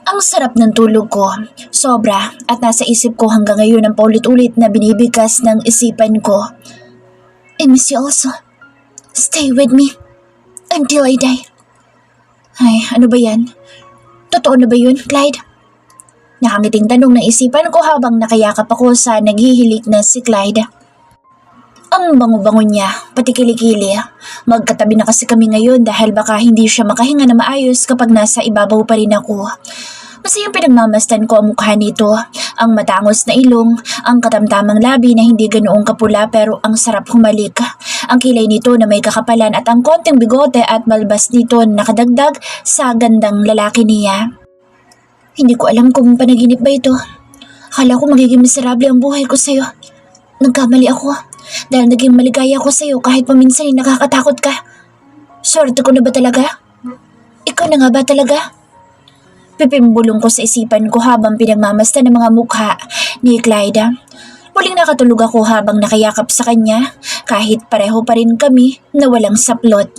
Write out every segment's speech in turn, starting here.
Ang sarap ng tulog ko, sobra, at nasa isip ko hanggang ngayon ang paulit-ulit na binibigkas ng isipan ko. I miss you also. Stay with me until I die. Ay, ano ba yan? Totoo na ba yun, Clyde? Nakangiting tanong ng isipan ko habang nakayakap ako sa naghihilik na si Clyde. Ang bango-bango niya, pati kilikili. Magkatabi na kasi kami ngayon dahil baka hindi siya makahinga na maayos kapag nasa ibabaw pa rin ako. Masayang pinagmamastan ko ang mukha nito, ang matangos na ilong, ang katamtamang labi na hindi ganoong kapula pero ang sarap humalik. Ang kilay nito na may kakapalan at ang konting bigote at malbas nito nakadagdag sa gandang lalaki niya. Hindi ko alam kung panaginip ba ito. Akala ko magiging miserable ang buhay ko sa'yo. Nagkamali ako dahil naging maligaya ako sa'yo kahit paminsan ay nakakatakot ka. Swerte ko na ba talaga? Ikaw na nga ba talaga? Pipimbulong ko sa isipan ko habang pinagmamasdan ng mga mukha ni Clyde. Muling nakatulog ako habang nakayakap sa kanya kahit pareho pa rin kami na walang saplot.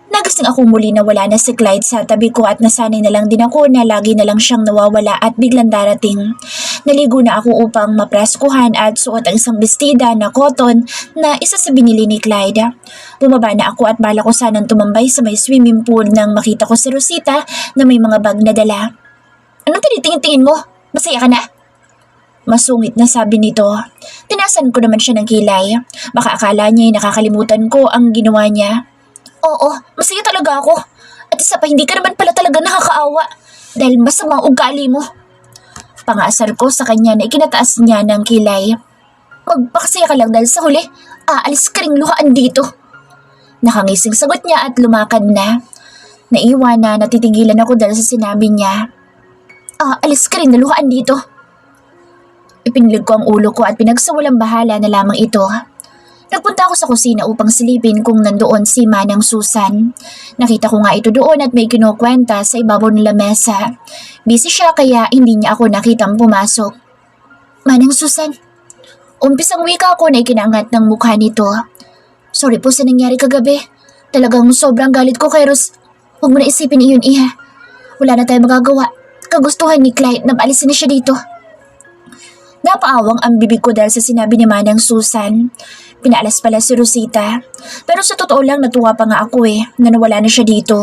Nagising ako muli na wala na si Clyde sa tabi ko at nasanay na lang din ako na lagi na lang siyang nawawala at biglang darating. Naligo na ako upang mapreskuhan at suot ang isang bestida na cotton na isa sa binili ni Clyde. Bumaba na ako at bala ko sanang tumambay sa may swimming pool nang makita ko si Rosita na may mga bag na dala. Anong tinitingin-tingin mo? Masaya ka na? Masungit na sabi nito. Tinasan ko naman siya ng kilay. Baka akala niya ay nakakalimutan ko ang ginawa niya. Oo, masaya talaga ako. At isa pa, hindi ka naman pala talaga nakakaawa dahil masama ang ugali mo. Pangasar ko sa kanya na ikinataas niya ng kilay. Magpakasaya ka lang dahil sa huli, aalis ka ring luhaan dito. Nakangising sagot niya at lumakad na. Naiwan na natitigilan ako dahil sa sinabi niya. Aalis ka rin na luhaan dito. Ipinilig ko ang ulo ko at pinagsawalang bahala na lamang ito. Nagpunta ako sa kusina upang silipin kung nandoon si Manang Susan. Nakita ko nga ito doon at may kinukwenta sa ibabaw ng lamesa. Busy siya kaya hindi niya ako nakitang pumasok. Manang Susan, umpisang wika ako na ikinangat ng mukha nito. Sorry po sa nangyari kagabi. Talagang sobrang galit ko kay Ros. Huwag mo na isipin iyon, Iha. Wala na tayong magagawa. Kagustuhan ni Clyde na paalisin na siya dito. Napaawang ang bibig ko dahil sa sinabi ni Manang Susan. Pinaalas pala si Rosita. Pero sa totoo lang natuwa pa nga ako na nawala na siya dito.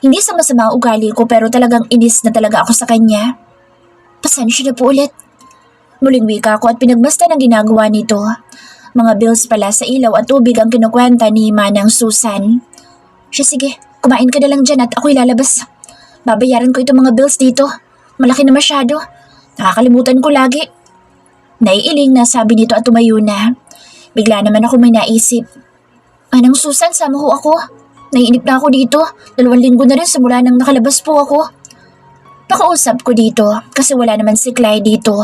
Hindi sa masama ang ugali ko pero talagang inis na talaga ako sa kanya. Pasensya na po ulit. Muling wika ako at pinagmasdan ang ginagawa nito. Mga bills pala sa ilaw at tubig ang kinukwenta ni Manang Susan. Siya sige, kumain ka na lang dyan at ako'y lalabas. Babayaran ko itong mga bills dito. Malaki na masyado. Nakakalimutan ko lagi. Naiiling na sabi nito at tumayo na. Bigla naman ako may naisip. Manang Susan, sama ho ako. Naiinip na ako dito. 2 linggo na rin simula nang nakalabas po ako. Pakausap ko dito kasi wala naman si Clyde dito.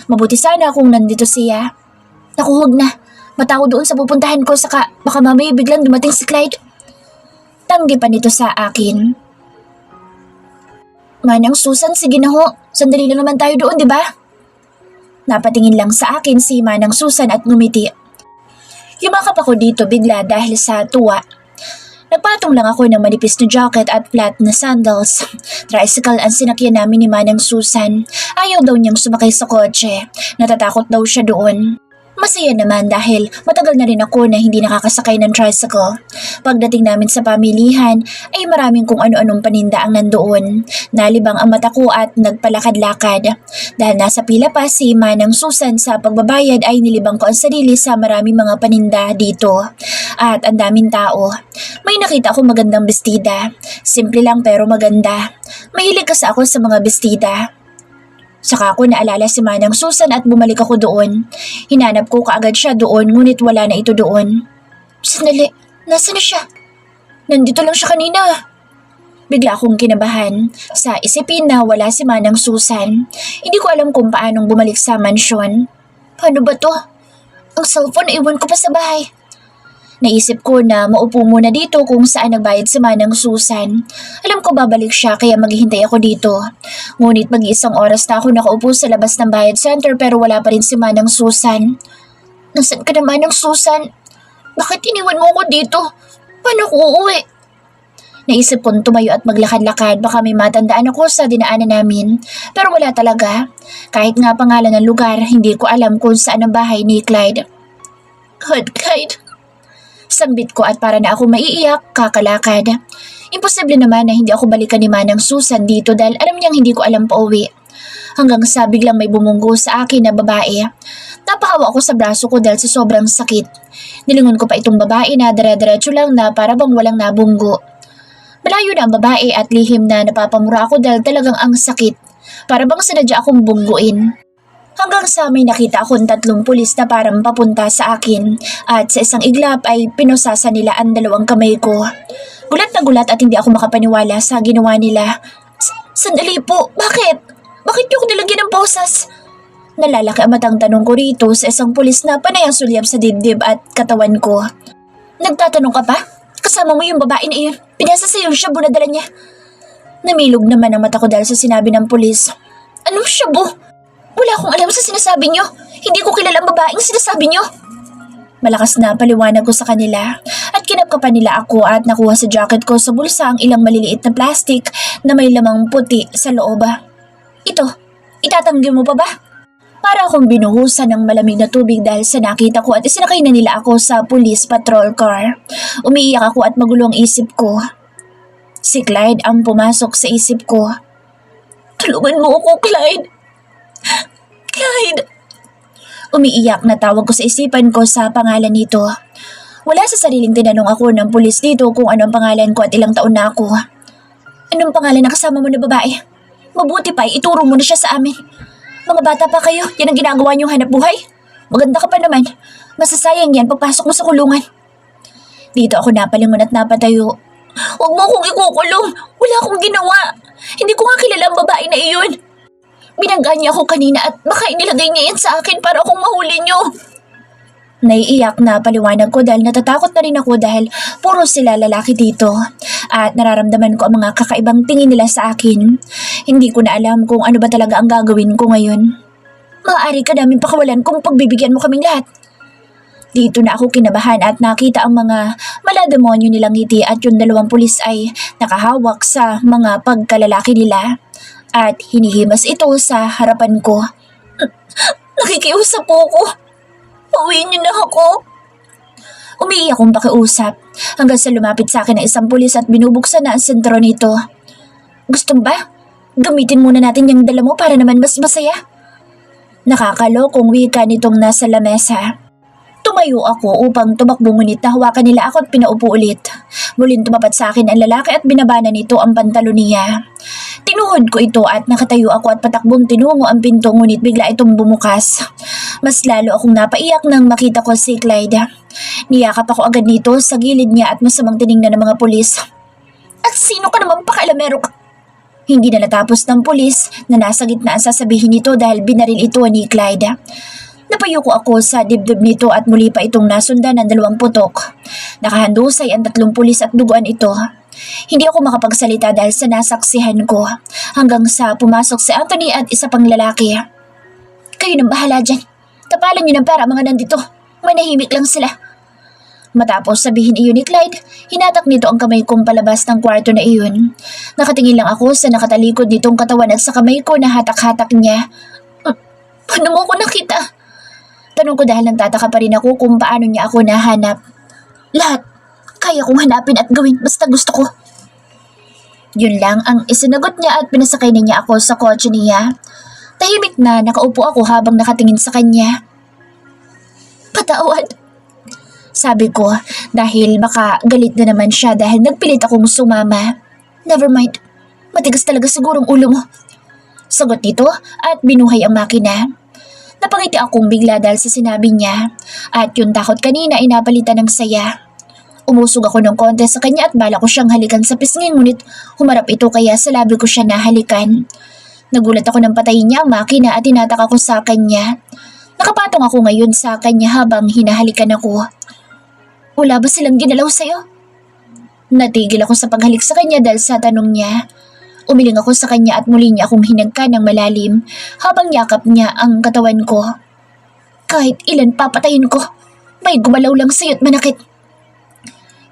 Mabuti sana kung nandito siya. Naku, huwag na. Mataw doon sa pupuntahan ko saka baka mamaya biglang dumating si Clyde. Tanggi pa nito sa akin. Manang Susan, sige na ho. Sandali lang naman tayo doon, di ba? Napatingin lang sa akin si Manang Susan at ngumiti. Yumakap ako dito bigla dahil sa tuwa. Nagpatong lang ako ng manipis na jacket at flat na sandals. Tricycle ang sinakyan namin ni Manang Susan. Ayaw daw niyang sumakay sa kotse. Natatakot daw siya doon. Masaya naman dahil matagal na rin ako na hindi nakakasakay ng tricycle. Pagdating namin sa pamilihan ay maraming kung ano-anong paninda ang nandoon. Nalibang ang mata ko at nagpalakad-lakad. Dahil nasa pila pa si Manang Susan sa pagbabayad ay nilibang ko ang sarili sa maraming mga paninda dito. At ang daming tao. May nakita akong magandang bestida. Simple lang pero maganda. Mahilig kasi ako sa mga bestida. Saka ako naalala si Manang Susan at bumalik ako doon. Hinanap ko kaagad siya doon ngunit wala na ito doon. Sandali, nasa na siya? Nandito lang siya kanina. Bigla akong kinabahan sa isipin na wala si Manang Susan. Hindi ko alam kung paanong bumalik sa mansyon. Paano ba to? Ang cellphone iwan ko pa sa bahay. Naisip ko na maupo muna dito kung saan nagbayad si Manang Susan. Alam ko babalik siya kaya maghihintay ako dito. Ngunit mag-iisang oras na ako nakaupo sa labas ng bayad center pero wala pa rin si Manang Susan. Nasaan ka na, Manang Susan? Bakit iniwan mo ako dito? Paano ko uuwi? Naisip kong tumayo at maglakad-lakad, baka may matandaan ako sa dinaanan namin. Pero wala talaga. Kahit nga pangalan ng lugar, hindi ko alam kung saan ang bahay ni Clyde. God, Clyde. Sambit ko at para na ako maiiyak, kakalakad. Imposible naman na hindi ako balikan ni Manang Susan dito dahil alam niyang hindi ko alam pauwi. Hanggang sa biglang may bumunggo sa akin na babae. Napahawa ako sa braso ko dahil sa sobrang sakit. Nilingon ko pa itong babae na dire-diretso lang na para bang walang nabunggo. Malayo na ang babae at lihim na napapamura ako dahil talagang ang sakit. Para bang sinadya akong bungguin. Hanggang sa may nakita akong 3 pulis na parang papunta sa akin at sa isang iglap ay pinosasa nila ang 2 kamay ko. Gulat na gulat at hindi ako makapaniwala sa ginawa nila. Sandali po, bakit? Bakit niyo ko nilagyan ng posas? Nalalaki ang matang tanong ko rito sa isang pulis na panay ang sulyap sa dibdib at katawan ko. Nagtatanong ka pa? Kasama mo yung babae na iyon. Pinasa sa yung shabu na dala niya. Namilog naman ang mata ko dahil sa sinabi ng pulis. Anong shabu? Wala akong alam sa sinasabi niyo. Hindi ko kilala ang babaeng sinasabi niyo. Malakas na paliwanag ko sa kanila at kinapkapan nila ako at nakuha sa jacket ko sa bulsa ang ilang maliliit na plastic na may lamang puti sa loob. Ito, itatanggi mo pa ba? Para akong binuhusan ng malamig na tubig dahil sa nakita ko at isinakay na nila ako sa police patrol car. Umiiyak ako at magulo ang isip ko. Si Clyde ang pumasok sa isip ko. Tulungan mo ako, Clyde. Clyde! Umiiyak na tawag ko sa isipan ko sa pangalan nito. Wala sa sariling tinanong ako ng pulis dito kung anong pangalan ko at ilang taon na ako. Anong pangalan ng kasama mo na babae? Mabuti pa, ituro mo na siya sa amin. Mga bata pa kayo, yan ang ginagawa niyong hanap buhay? Maganda ka pa naman. Masasayang yan pagpasok mo sa kulungan. Dito ako napalingon at napatayo. Huwag mo akong ikukulong. Wala akong ginawa. Hindi ko nga kilala ang babae na iyon. Binangga niya ako kanina at baka inilagay niya yan sa akin para akong mahuli niyo. Naiiyak na paliwanag ko dahil natatakot na rin ako dahil puro sila lalaki dito. At nararamdaman ko ang mga kakaibang tingin nila sa akin. Hindi ko na alam kung ano ba talaga ang gagawin ko ngayon. Maaari ka namin pakawalan kung pagbibigyan mo kaming lahat. Dito na ako kinabahan at nakita ang mga malademonyo nilang ngiti at yung 2 pulis ay nakahawak sa mga pagkalalaki nila. At hinihimas ito sa harapan ko. Nakikiusap po ako. Pauwiin niyo na ako. Umiiyak akong pakiusap hanggang sa lumapit sa akin ang isang pulis at binubuksan na ang sentro nito. Gusto mo ba? Gamitin muna natin yung dala mo para naman mas masaya. Nakakalokong wika nitong nasa lamesa. Tumayo ako upang tumakbo ngunit nahawakan nila ako at pinaupo ulit. Muling tumapat sa akin ang lalaki at binabana nito ang pantalon niya. Tinuhod ko ito at nakatayo ako at patakbong tinungo ang pinto ngunit bigla itong bumukas. Mas lalo akong napaiyak nang makita ko si Clyde. Niyakap ako agad nito sa gilid niya at masamang tiningnan ng mga pulis. At sino ka naman pakalamero ka? Hindi na natapos ng pulis na nasa gitna ang sasabihin nito dahil binaril ito ni Clyde. Napayuko ako sa dibdib nito at muli pa itong nasundan ng 2 putok. Nakahandusay ang 3 pulis at duguan ito. Hindi ako makapagsalita dahil sa nasaksihan ko hanggang sa pumasok si Anthony at isa pang lalaki. Kayo nang bahala dyan. Tapalan niyo ng pera mga nandito. Manahimik lang sila. Matapos sabihin iyon ni Clyde, hinatak nito ang kamay kong palabas ng kwarto na iyon. Nakatingin lang ako sa nakatalikod nitong katawan at sa kamay ko na hatak-hatak niya. Paano mo ko nakita? Tanong ko dahil nagtataka pa rin ako kung paano niya ako nahanap. Lahat. Kaya kong hanapin at gawin basta gusto ko. Yun lang ang isinagot niya at pinasakay na niya ako sa kotse niya. Tahimik na nakaupo ako habang nakatingin sa kanya. Patawad. Sabi ko dahil baka galit na naman siya dahil nagpilit akong sumama. Never mind. Matigas talaga sigurong ulo mo. Sagot nito at binuhay ang makina. Napangiti akong bigla dahil sa sinabi niya at yung takot kanina ay napalitan ng saya. Umusog ako ng konti sa kanya at bala ko siyang halikan sa pisngin ngunit humarap ito kaya sa labi ko siya nahalikan. Nagulat ako ng patayin niya ang makina at tinatak ako sa kanya. Nakapatong ako ngayon sa kanya habang hinahalikan ako. Wala ba silang ginalaw sa'yo? Natigil ako sa paghalik sa kanya dahil sa tanong niya. Umiling ako sa kanya at muli niya akong hinagka ng malalim habang yakap niya ang katawan ko. Kahit ilan papatayin ko, may gumalaw lang sa'yo't manakit.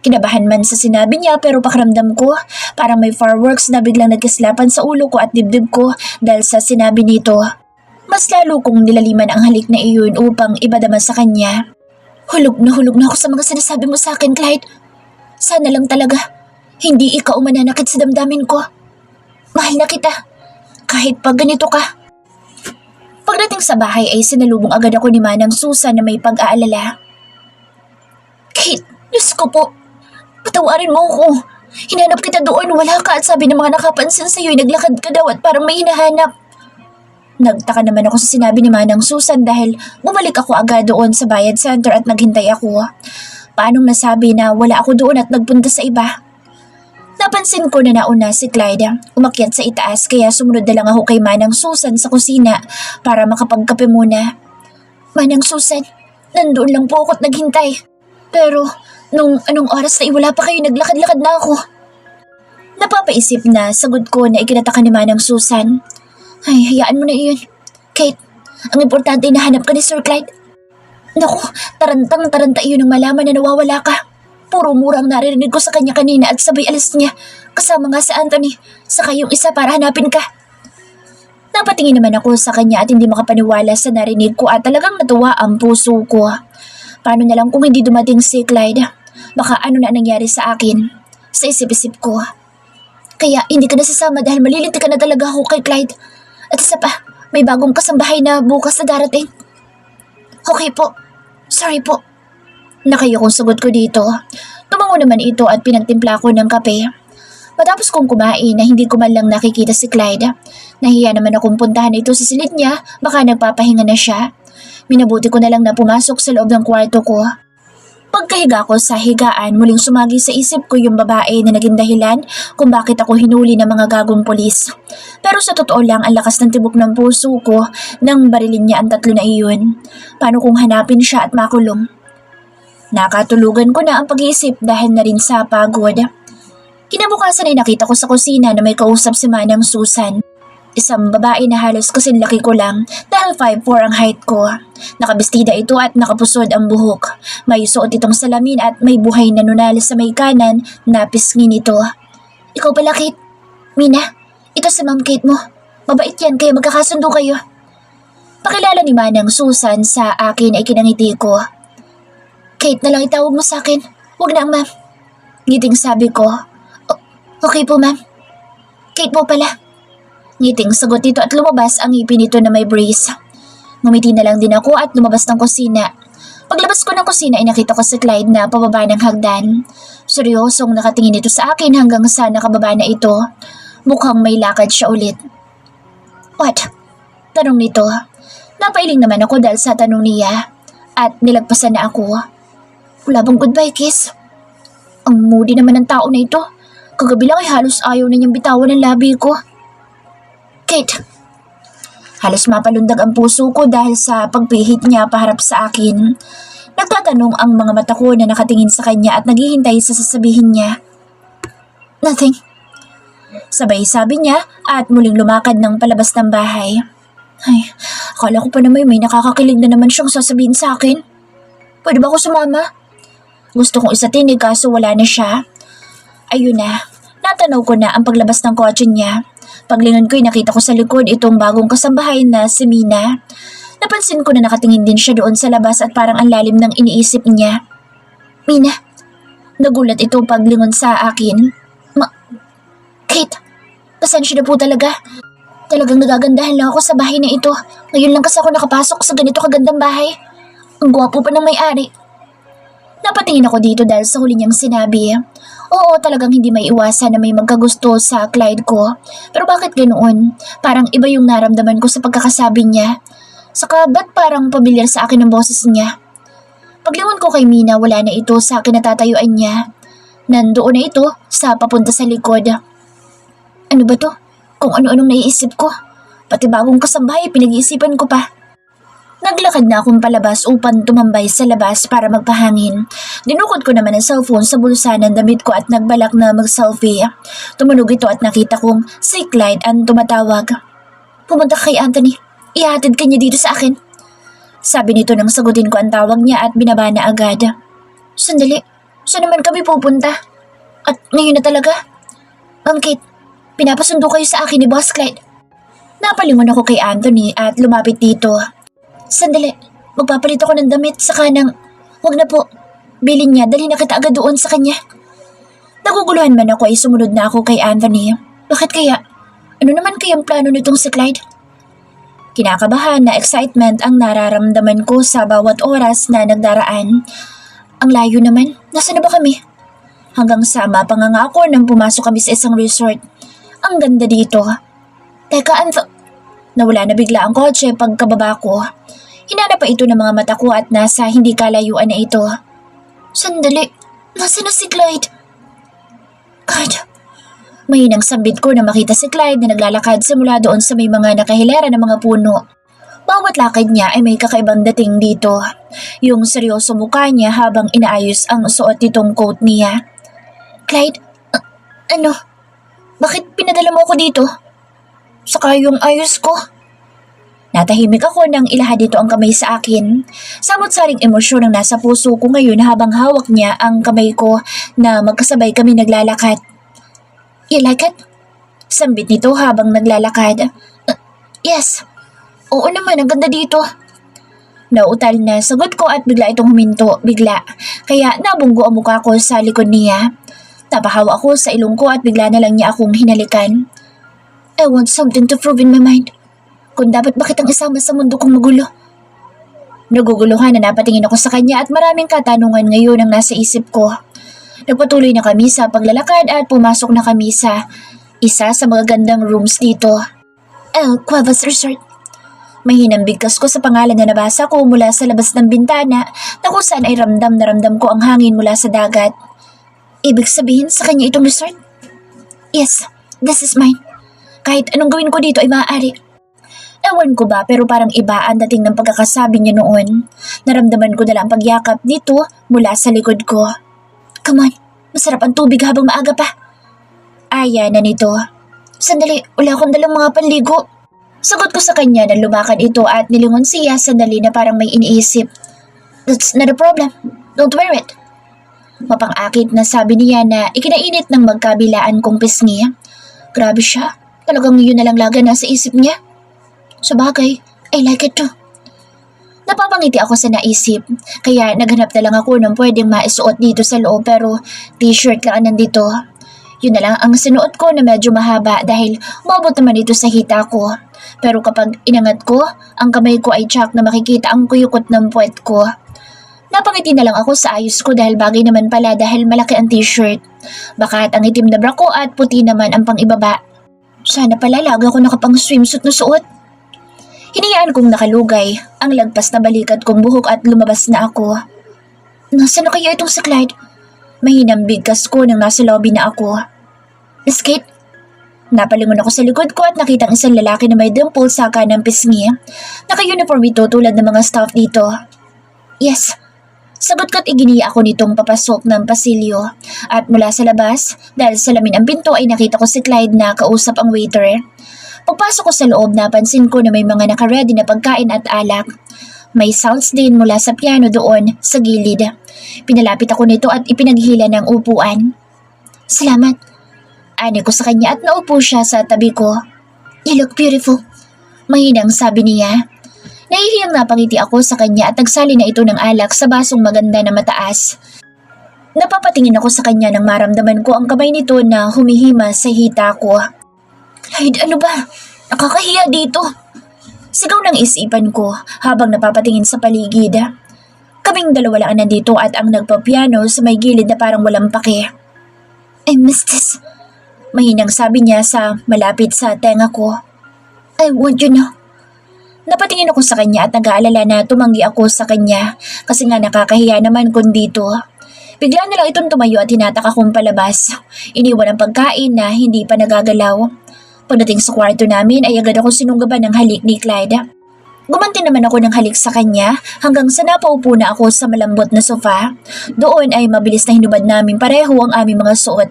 Kinabahan man sa sinabi niya pero pakiramdam ko parang may fireworks na biglang nagkislapan sa ulo ko at dibdib ko dahil sa sinabi nito. Mas lalo kong nilaliman ang halik na iyon upang ibadama sa kanya. Hulog na ako sa mga sinasabi mo sa akin, Clyde. Sana lang talaga, hindi ikaw mananakit sa damdamin ko. Mahal na kita, kahit pag ganito ka. Pagdating sa bahay ay sinalubong agad ako ni Manang Susan na may pag-aalala. Kate, Diyos ko po, patawarin mo ako. Hinanap kita doon, wala ka at sabi ng mga nakapansin sa'yo ay naglakad ka daw at parang may hinahanap. Nagtaka naman ako sa sinabi ni Manang Susan dahil bumalik ako agad doon sa Bayad Center at naghintay ako. Paanong nasabi na wala ako doon at nagpunta sa iba? Napansin ko na nauna si Clyde, umakyat sa itaas kaya sumunod na lang ako kay Manang Susan sa kusina para makapagkape muna. Manang Susan, nandoon lang po ako at naghintay. Pero nung anong oras na wala pa kayo, naglakad-lakad na ako. Napapaisip na sagot ko na ikinataka ni Manang Susan. Ay, hayaan mo na iyon. Kate, ang importante na hanap ka ni Sir Clyde. Naku, tarantang-taranta iyon nang malaman na nawawala ka. Puro murang naririnig ko sa kanya kanina at sabay alis niya. Kasama nga si Anthony, saka yung isa para hanapin ka. Napatingin naman ako sa kanya at hindi makapaniwala sa narinig ko at talagang natuwa ang puso ko. Paano na lang kung hindi dumating si Clyde? Baka ano na nangyari sa akin? Sa isip-isip ko. Kaya hindi ka nasasama dahil malilinti ka na talaga ako kay Clyde. At isa pa, may bagong kasambahay na bukas na darating. Okay po. Sorry po. Nakayo kong sagot ko dito. Tumango naman ito at pinagtimpla ko ng kape. Matapos kong kumain na hindi ko man lang nakikita si Clyde. Nahiya naman akong puntahan ito sa silid niya, baka nagpapahinga na siya. Minabuti ko na lang na pumasok sa loob ng kwarto ko. Pagkahiga ko sa higaan, muling sumagi sa isip ko yung babae na naging dahilan kung bakit ako hinuli ng mga gagong polis. Pero sa totoo lang, ang lakas ng tibok ng puso ko nang barilin niya ang tatlo na iyon. Paano kung hanapin siya at makulong? Nakatulugan ko na ang pag-iisip dahil na rin sa pagod. Kinabukasan ay nakita ko sa kusina na may kausap si Manang Susan. Isang babae na halos kasing laki ko lang dahil 5'4" ang height ko. Nakabestida ito at nakapusod ang buhok. May suot itong salamin at may buhay na nunal sa may kanan na pisngi nito. Ikaw pala, Kate? Mina, ito si Ma'am Kate mo. Mabait yan kaya magkakasundo kayo. Pakilala ni Manang Susan sa akin ay kinangiti ko. Kate na lang itawag mo sa akin. Huwag na, ma'am. Ngiting sabi ko. Okay po, ma'am. Kate po pala. Ngiting sagot nito at lumabas ang ngipin nito na may brace. Ngumiti na lang din ako at lumabas ng kusina. Paglabas ko ng kusina ay nakita ko si Clyde na pababa ng hagdan. Seryosong nakatingin ito sa akin hanggang sa nakababa na ito. Mukhang may lakad siya ulit. What? Tanong nito. Napailing naman ako dahil sa tanong niya at nilagpasan na ako. Wala bang goodbye kiss? Ang moody naman ng tao na ito. Kagabi lang ay halos ayaw na niyang bitawan ng labi ko. Kate. Halos mapalundag ang puso ko dahil sa pagpihit niya paharap sa akin. Nagtatanong ang mga mata ko na nakatingin sa kanya at naghihintay sa sasabihin niya. Nothing. Sabay sabi niya at muling lumakad ng palabas ng bahay. Ay, akala ko pa naman may nakakakilig na naman siyang sasabihin sa akin. Pwede ba ako sumama? Gusto kong isatinig kaso wala na siya. Ayun na, natanaw ko na ang paglabas ng kotse niya. Paglingon ko'y nakita ko sa likod itong bagong kasambahay na si Mina. Napansin ko na nakatingin din siya doon sa labas at parang ang lalim ng iniisip niya. Mina, nagulat ito paglingon sa akin. Kate, pasensya na po talaga. Talagang nagagandahan lang ako sa bahay na ito. Ngayon lang kasi ako nakapasok sa ganito kagandang bahay. Ang gwapo pa ng may-ari. Napatingin ako dito dahil sa huli niyang sinabi. Oo, talagang hindi may iwasan na may magkagusto sa Clyde ko. Pero bakit ganoon? Parang iba yung naramdaman ko sa pagkakasabi niya. Saka ba't parang pamilyar sa akin ang boses niya? Paglingon ko kay Mina, wala na ito sa kinatatayuan niya. Nandoon na ito sa papunta sa likod. Ano ba to? Kung ano-anong naiisip ko. Pati bagong kasambahay, pinag-iisipan ko pa. Naglakad na akong palabas upang tumambay sa labas para magpahangin. Dinukod ko naman ang cellphone sa bulsa ng damit ko at nagbalak na mag-selfie. Tumunog ito at nakita kong si Clyde ang tumatawag. Pumunta ka kay Anthony. Ihatid ka niya dito sa akin. Sabi nito nang sagutin ko ang tawag niya at binaba na agad. Sandali. Saan naman kami pupunta? At ngayon na talaga? Ma'am Kate, pinapasundo kayo sa akin ni Boss Clyde. Napalingon ako kay Anthony at lumapit dito. Sandali, magpapalit ako ng damit saka ng... Huwag na po, bilin niya, dali na kita agad doon sa kanya. Naguguluhan man ako ay sumunod na ako kay Anthony. Bakit kaya? Ano naman kayang plano nitong si Clyde? Kinakabahan na excitement ang nararamdaman ko sa bawat oras na nagdaraan. Ang layo naman, nasa na ba kami? Hanggang sa mapanganga ako nang pumasok kami sa isang resort. Ang ganda dito. Teka, nawala na bigla ang kotse pagkababa ko. Hinanap pa ito ng mga mata ko at nasa hindi kalayuan na ito. Sandali, nasa na si Clyde? God, mahinang sambit ko na makita si Clyde na naglalakad simula doon sa may mga nakahilera ng mga puno. Bawat lakad niya ay may kakaibang dating dito. Yung seryoso mukha niya habang inaayos ang suot nitong coat niya. Clyde, ano? Bakit pinadala mo ako dito? Saka yung ayos ko. Natahimik ako nang ilahad dito ang kamay sa akin. Samot-saring emosyon ang nasa puso ko ngayon habang hawak niya ang kamay ko na magkasabay kami naglalakad. You like it? Sambit nito habang naglalakad. Yes. Oo naman, ang ganda dito. Nautal na sagot ko at bigla itong huminto, bigla. Kaya nabunggo ang mukha ko sa likod niya. Napahawa ako sa ilong ko at bigla na lang niya akong hinalikan. I want something to prove in my mind. Kung dapat ba kitang isama sa mundo kong magulo? Naguguluhan na napatingin ako sa kanya at maraming katanungan ngayon ang nasa isip ko. Nagpatuloy na kami sa paglalakad at pumasok na kami sa isa sa mga gandang rooms dito. El Cuevas Resort. Mahinang bigkas ko sa pangalan na nabasa ko mula sa labas ng bintana na kung saan ay ramdam na ramdam ko ang hangin mula sa dagat. Ibig sabihin sa kanya itong resort? Yes, this is mine. Kahit anong gawin ko dito ay maaari. Ewan ko ba pero parang iba ang dating ng pagkakasabi niya noon. Naramdaman ko na lang ang pagyakap dito mula sa likod ko. Come on, masarap ang tubig habang maaga pa. Aya na nito. Sandali, wala akong dalang mga panligo. Sagot ko sa kanya na lumakad ito at nilingon siya sandali na parang may iniisip. That's not a problem. Don't wear it. Mapang-akit na sabi niya na ikinainit ng magkabilaan kong pisngi. Grabe siya. Talagang yun na lang laga na sa isip niya. Sabagay, I like it too. Napapangiti ako sa naisip, kaya naghanap na lang ako ng pwedeng maisuot dito sa loob pero t-shirt lang ang nandito. Yun na lang ang sinuot ko na medyo mahaba dahil umabot naman ito sa hita ko. Pero kapag inangat ko, ang kamay ko ay tsak na makikita ang kuyukot ng puwet ko. Napangiti na lang ako sa ayos ko dahil bagay naman pala dahil malaki ang t-shirt. Bakat ang itim na bra ko at puti naman ang pang-ibaba. Sana pala lagi ako nakapang swimsuit na suot. Hinayaan kong nakalugay ang lagpas na balikat kong buhok at lumabas na ako. Nasaan na kaya itong si Clyde? Mahinang bigkas ko nang nasa lobby na ako. Miss Kate? Napalingon ako sa likod ko at nakitang isang lalaki na may dimple sa kanang pisngi. Naka-uniform ito tulad ng mga staff dito. Yes. Sagot ko't iginiya ako nitong papasok ng pasilyo. At mula sa labas, dahil salamin ang pinto ay nakita ko si Clyde na kausap ang waiter. Pagpasok ko sa loob, napansin ko na may mga naka-ready na pagkain at alak. May sounds din mula sa piano doon sa gilid. Pinalapit ako nito at ipinaghila ng upuan. Salamat. Ani ko sa kanya at naupo siya sa tabi ko. You look beautiful. Mahinang sabi niya. Nahihiyang napangiti ako sa kanya at nagsali na ito ng alak sa basong maganda na mataas. Napapatingin ako sa kanya nang maramdaman ko ang kamay nito na humihima sa hita ko. Clyde, ano ba? Nakakahiya dito. Sigaw ng isipan ko habang napapatingin sa paligid. Kaming dalawa lang nandito at ang nagpapiano sa may gilid na parang walang pake. I miss this. Mahinang sabi niya sa malapit sa tenga ko. I want you now. Napatingin ako sa kanya at nag-aalala na tumanggi ako sa kanya kasi nga nakakahiya naman kung dito. Bigla na lang itong tumayo at hinatak akong palabas. Iniwan ang pagkain na hindi pa nagagalaw. Pagdating sa kwarto namin ay agad ako sinunggaban ng halik ni Clyde. Gumanti naman ako ng halik sa kanya hanggang sa napaupo na ako sa malambot na sofa. Doon ay mabilis na hinubad namin pareho ang aming mga suot.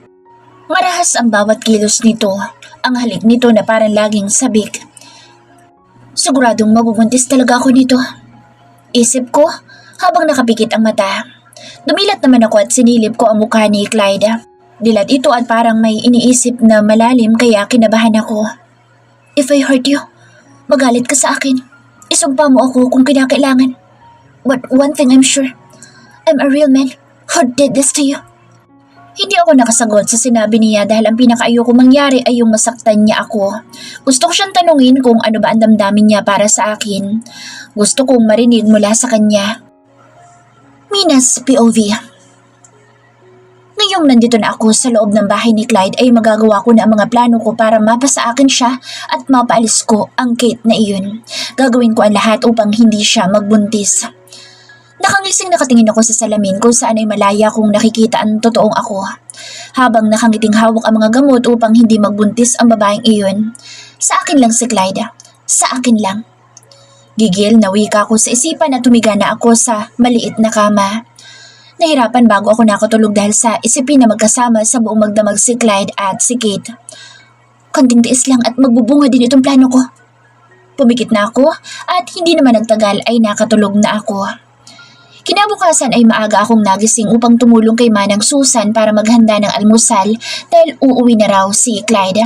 Marahas ang bawat kilos nito. Ang halik nito na parang laging sabik. Siguradong mabubuntis talaga ako nito. Isip ko habang nakapikit ang mata. Dumilat naman ako at sinilip ko ang mukha ni Clyde. Dilat ito at parang may iniisip na malalim kaya kinabahan ako. If I hurt you, magalit ka sa akin. Isumpa mo ako kung kinakailangan. But one thing I'm sure, I'm a real man who did this to you. Hindi ako nakasagot sa sinabi niya dahil ang pinakaayoko mangyari ay yung masaktan niya ako. Gusto ko siyang tanungin kung ano ba ang damdamin niya para sa akin. Gusto kong marinig mula sa kanya. Mina's POV. Ngayong nandito na ako sa loob ng bahay ni Clyde ay magagawa ko na ang mga plano ko para mapasa akin siya at mapaalis ko ang Kate na iyon. Gagawin ko ang lahat upang hindi siya magbuntis. Nakangising nakatingin ako sa salamin kung saan ay malaya kong nakikita ang totoong ako. Habang nakangiting hawak ang mga gamot upang hindi magbuntis ang babaeng iyon. Sa akin lang si Clyde. Sa akin lang. Gigil na wika ko sa isipan at tumiga na ako sa maliit na kama. Nahirapan bago ako nakatulog dahil sa isipin na magkasama sa buong magdamag si Clyde at si Kate. Konting tiis lang at magbubunga din itong plano ko. Pumikit na ako at hindi naman nagtagal ay nakatulog na ako. Kinabukasan ay maaga akong nagising upang tumulong kay Manang Susan para maghanda ng almusal dahil uuwi na raw si Clyde.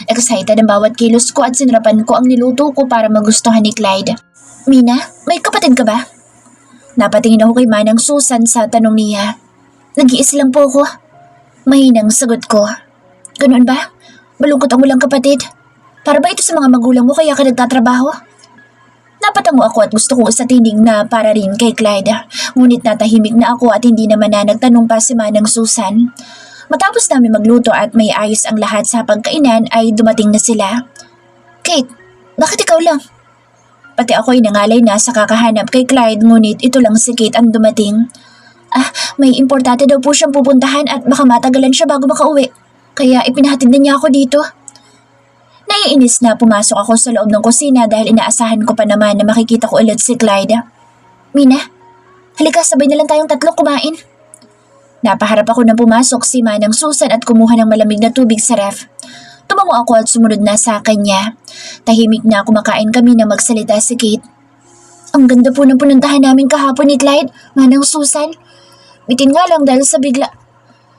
Excited ang bawat kilos ko at sinarapan ko ang niluto ko para magustuhan ni Clyde. Mina, may kapatid ka ba? Napatingin ako kay Manang Susan sa tanong niya. Nag-iis lang po ako. Mahinang sagot ko. Ganoon ba? Malungkot ang walang kapatid. Para ba ito sa mga magulang mo kaya ka nagtatrabaho? Napatango ako at gusto kong isatinig na para rin kay Clyde. Ngunit natahimik na ako at hindi naman na nagtanong pa si Manang Susan. Matapos namin magluto at may ayos ang lahat sa pagkainan ay dumating na sila. Kate, bakit ikaw lang? Pati ako ay nangalay na sa kakahanap kay Clyde ngunit ito lang si Kate ang dumating. May importante daw po siyang pupuntahan at baka matagalan siya bago makauwi. Kaya ipinahatid na niya ako dito. Naiinis na pumasok ako sa loob ng kusina dahil inaasahan ko pa naman na makikita ko ulit si Clyde. Mina, halika sabay na lang tayong tatlo kumain. Napaharap ako na pumasok si Manang Susan at kumuha ng malamig na tubig sa ref. Tumango ako at sumunod na sa kanya. Tahimik na kumakain kami na magsalita si Kate. Ang ganda po ng pununtahan namin kahapon ni Clyde, Manang Susan. Bitin nga lang dahil sa bigla.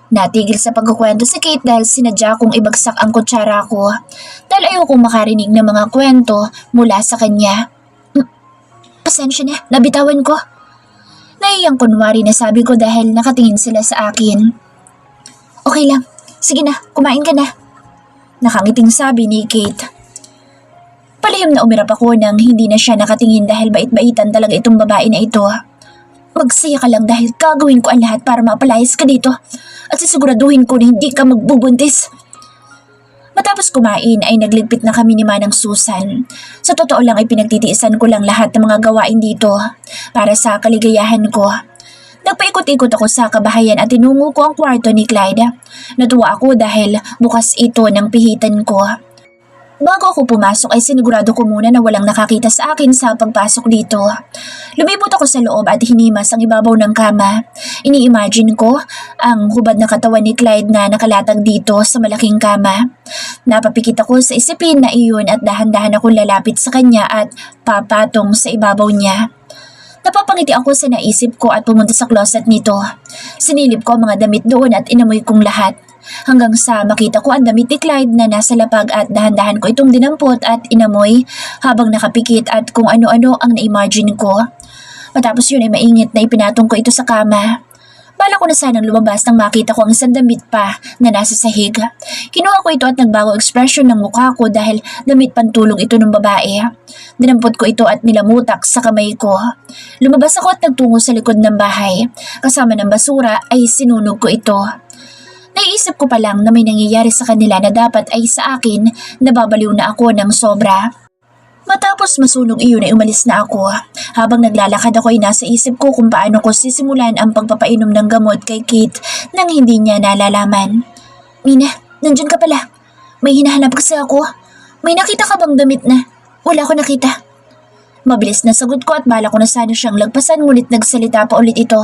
Natigil sa pagkukwento si Kate dahil sinadya kong ibagsak ang kutsara ko dahil ayokong makarinig ng mga kwento mula sa kanya. Pasensya na, nabitawan ko. Naiyang kunwari na sabi ko dahil nakatingin sila sa akin. Okay lang, sige na, kumain ka na. Nakangiting sabi ni Kate. Palihim na umirap ako nang hindi na siya nakatingin dahil bait-baitan talaga itong babae na ito. Magsaya ka lang dahil gagawin ko ang lahat para mapalayas ka dito at sisiguraduhin ko na hindi ka magbubuntis. Matapos kumain ay nagligpit na kami ni Manang Susan. Sa totoo lang ay pinagtitiisan ko lang lahat ng mga gawain dito para sa kaligayahan ko. Nagpaikot-ikot ako sa kabahayan at tinungo ko ang kwarto ni Clyde. Natuwa ako dahil bukas ito ng pihitan ko. Bago ako pumasok ay sinigurado ko muna na walang nakakita sa akin sa pagpasok dito. Lumibot ako sa loob at hinimas ang ibabaw ng kama. Ini-imagine ko ang hubad na katawan ni Clyde na nakalatag dito sa malaking kama. Napapikit ako sa isipin na iyon at dahan-dahan akong lalapit sa kanya at papatong sa ibabaw niya. Napapangiti ako sa naisip ko at pumunta sa closet nito. Sinilip ko ang mga damit doon at inamoy kong lahat. Hanggang sa makita ko ang damit ni Clyde na nasa lapag at dahan-dahan ko itong dinampot at inamoy habang nakapikit at kung ano-ano ang na-imagine ko. Matapos yun ay maingit na ipinatong ko ito sa kama. Bala ko na sanang lumabas nang makita ko ang isang damit pa na nasa sahig. Kinuha ko ito at nagbago ekspresyon ng mukha ko dahil damit pantulong ito ng babae. Dinampot ko ito at nilamutak sa kamay ko. Lumabas ako at nagtungo sa likod ng bahay. Kasama ng basura ay sinunog ko ito. Naiisip ko pa lang na may nangyayari sa kanila na dapat ay sa akin, nababaliw na ako ng sobra. Matapos masunog iyon ay umalis na ako. Habang naglalakad ako ay nasa isip ko kung paano ko sisimulan ang pagpapainom ng gamot kay Kate nang hindi niya nalalaman. Mina, nandyan ka pala. May hinahanap kasi ako. May nakita ka bang damit na? Wala ko nakita. Mabilis na sagot ko at bala ko na sana siyang lagpasan ngunit nagsalita pa ulit ito.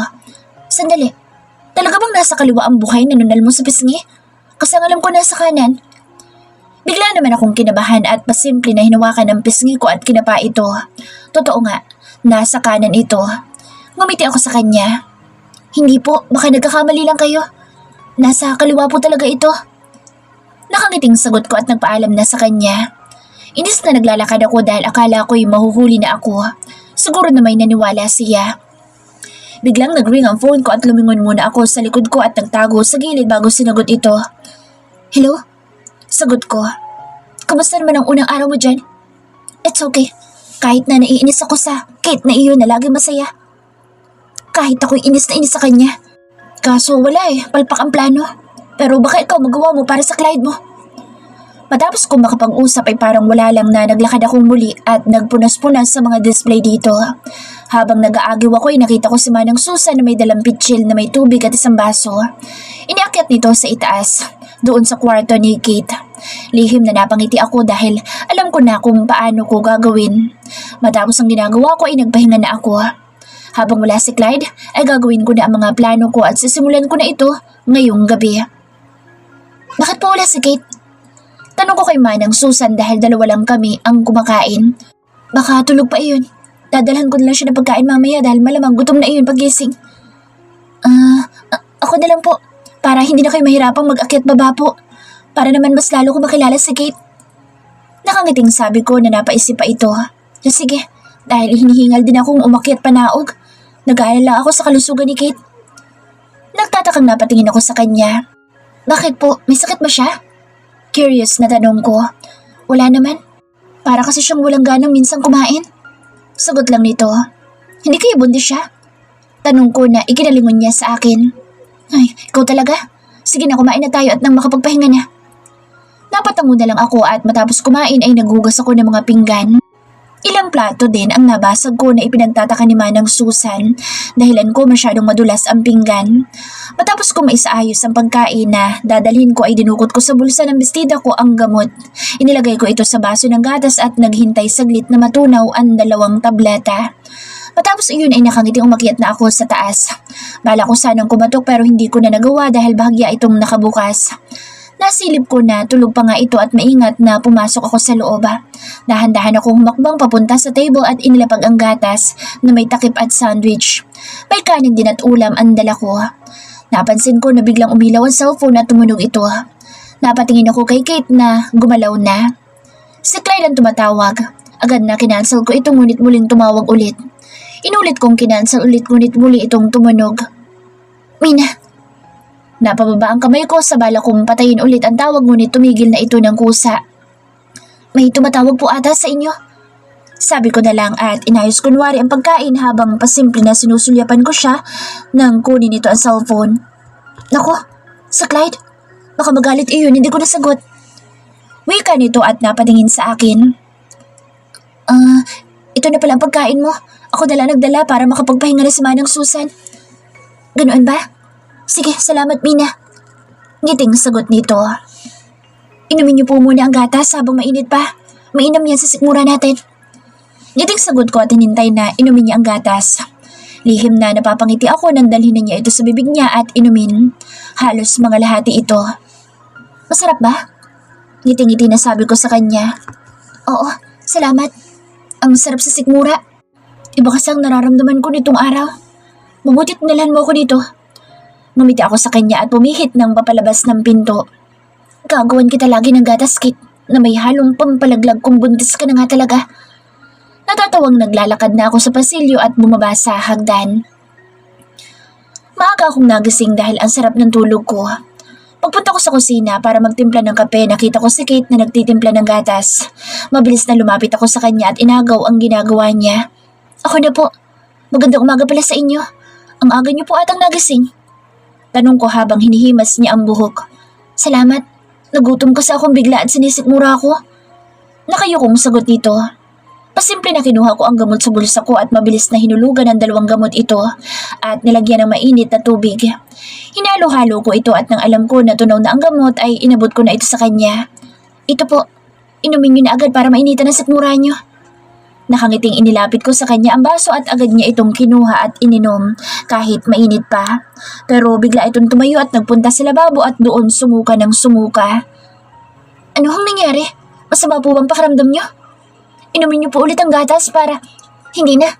Sandali. Talaga bang nasa kaliwa ang buhay na nunal mo sa pisngi? Kasi ang alam ko nasa kanan. Bigla naman akong kinabahan at pasimple na hinawakan ang pisngi ko at kinapa ito. Totoo nga, nasa kanan ito. Ngumiti ako sa kanya. Hindi po, baka nagkakamali lang kayo. Nasa kaliwa po talaga ito. Nakangiting sagot ko at nagpaalam na sa kanya. Inis na naglalakad ako dahil akala ko'y mahuhuli na ako. Siguro na may naniwala siya. Biglang nag-ring ang phone ko at lumingon muna ako sa likod ko at nagtago sa gilid bago sinagot ito. Hello? Sagot ko. Kamusta naman ang unang araw mo dyan? It's okay. Kahit na naiinis ako sa Kate na iyon na lagi masaya. Kahit ako'y inis na inis sa kanya. Kaso wala palpak ang plano. Pero baka ikaw magawa mo para sa Clyde mo. Matapos kong makapag-usap ay parang wala lang na naglakad akong muli at nagpunas-punas sa mga display dito. Habang nag-aagiw ako ay nakita ko si Manang Susan na may dalang pitsil na may tubig at isang baso. Iniakyat nito sa itaas, doon sa kwarto ni Kate. Lihim na napangiti ako dahil alam ko na kung paano ko gagawin. Matapos ang ginagawa ko ay nagpahinga na ako. Habang wala si Clyde ay gagawin ko na ang mga plano ko at sisimulan ko na ito ngayong gabi. Bakit po wala si Kate? Tanong ko kay Manang Susan dahil dalawa lang kami ang kumakain. Baka tulog pa iyon. Dadalhan ko na lang siya ng pagkain mamaya dahil malamang gutom na iyon pagising. Ako na lang po. Para hindi na kayo mahirapang mag-akyat baba po. Para naman mas lalo ko makilala si Kate. Nakangiting sabi ko na napaisip pa ito. Sige, dahil hinihingal din akong umakyat panaog. Nag-aalala ako sa kalusugan ni Kate. Nagtatakang napatingin ako sa kanya. Bakit po? May sakit ba siya? Curious na tanong ko. Wala naman. Para kasi siyang walang ganang minsan kumain. Sagot lang nito. Hindi kayo buntis siya? Tanong ko na ikinalingon niya sa akin. Ay, ikaw talaga? Sige na, kumain na tayo at nang makapagpahinga na. Napatango na lang ako at matapos kumain ay naghugas ako ng mga pinggan. Ilang plato din ang nabasag ko na ipinagtataka ni Manang Susan dahilan ko masyadong madulas ang pinggan. Matapos ko maisaayos ang pagkain na dadalhin ko ay dinukot ko sa bulsa ng bestida ko ang gamot. Inilagay ko ito sa baso ng gatas at naghintay saglit na matunaw ang 2 tableta. Matapos iyon ay nakangiting umakyat na ako sa taas. Bala ko sanang kumatok pero hindi ko na nagawa dahil bahagya itong nakabukas. Nasilip ko na tulog pa nga ito at maingat na pumasok ako sa loob. Dahan-dahan akong humakbang papunta sa table at inilapag ang gatas na may takip at sandwich. May kanin din at ulam ang dala ko. Napansin ko na biglang umilaw ang cellphone at tumunog ito. Napatingin ako kay Kate na gumalaw na. Si Clyde ang tumatawag. Agad na kinansel ko ito ngunit muling tumawag ulit. Inulit kong kinansel ulit ngunit muli itong tumunog. Mina. Napababa ang kamay ko sa bala kong patayin ulit ang tawag ngunit tumigil na ito ng kusa. May tumatawag po ata sa inyo. Sabi ko na lang at inayos kunwari ang pagkain habang pasimple na sinusulyapan ko siya nang kunin nito ang cellphone. Nako, sa Clyde? Baka magalit iyon, hindi ko nasagot. Wika nito at napatingin sa akin. Ito na pala ang pagkain mo. Ako na lang nagdala para makapagpahinga na si Manang Susan. Ganoon ba? Sige, salamat Mina. Ngiting sagot nito. Inumin niyo po muna ang gatas habang mainit pa. Mainam yan sa sikmura natin. Ngiting sagot ko at hinintay na inumin niya ang gatas. Lihim na napapangiti ako nang dalhin na niya ito sa bibig niya at inumin. Halos mga lahati ito. Masarap ba? Ngiting-ngiti na sabi ko sa kanya. Oo, salamat. Ang sarap sa sikmura. Iba kasi ang nararamdaman ko nitong araw. Mabutit nilan mo ako dito. Ngumiti ako sa kanya at pumihit ng papalabas ng pinto. Gagawan kita lagi ng gatas, Kate, na may halong pampalaglag kung buntis ka na nga talaga. Natatawang naglalakad na ako sa pasilyo at bumaba sa hagdan. Maaga akong nagising dahil ang sarap ng tulog ko. Pagpunta ko sa kusina para magtimpla ng kape, nakita ko si Kate na nagtitimpla ng gatas. Mabilis na lumapit ako sa kanya at inagaw ang ginagawa niya. Ako na po. Magandang umaga pala sa inyo. Ang aga niyo po atang nagising. Tanong ko habang hinihimas niya ang buhok. Salamat. Nagutom kasi akong bigla at sinisikmura ako. Nakayukong sagot nito. Pasimple na kinuha ko ang gamot sa bulsa ko at mabilis na hinulugan ang 2 gamot ito at nilagyan ng mainit na tubig. Hinalo-halo ko ito at nang alam ko na tunaw na ang gamot ay inabot ko na ito sa kanya. Ito po, inumin niyo na agad para mainitan ang sikmura niyo. Nakangiting inilapit ko sa kanya ang baso at agad niya itong kinuha at ininom kahit mainit pa. Pero bigla itong tumayo at nagpunta sa lababo at doon sumuka ng sumuka. Ano hang nangyari? Masama po bang pakiramdam niyo? Inumin niyo po ulit ang gatas para... Hindi na.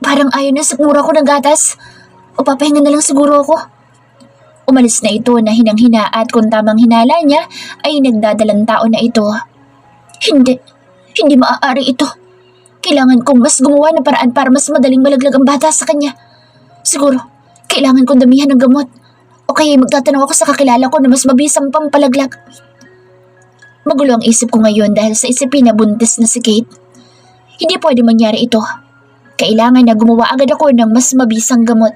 Parang ayaw na sikmura ko ng gatas. O papahinga na lang siguro ako. Umalis na ito na hinang-hina at kung tamang hinala niya ay nagdadalang tao na ito. Hindi maaari ito. Kailangan kong mas gumawa ng paraan para mas madaling malaglag ang bata sa kanya. Siguro, kailangan kong damihan ng gamot. O kaya magtatanong ako sa kakilala ko na mas mabisang pampalaglag. Magulo ang isip ko ngayon dahil sa isipin na buntis na si Kate. Hindi pwede mangyari ito. Kailangan na gumawa agad ako ng mas mabisang gamot.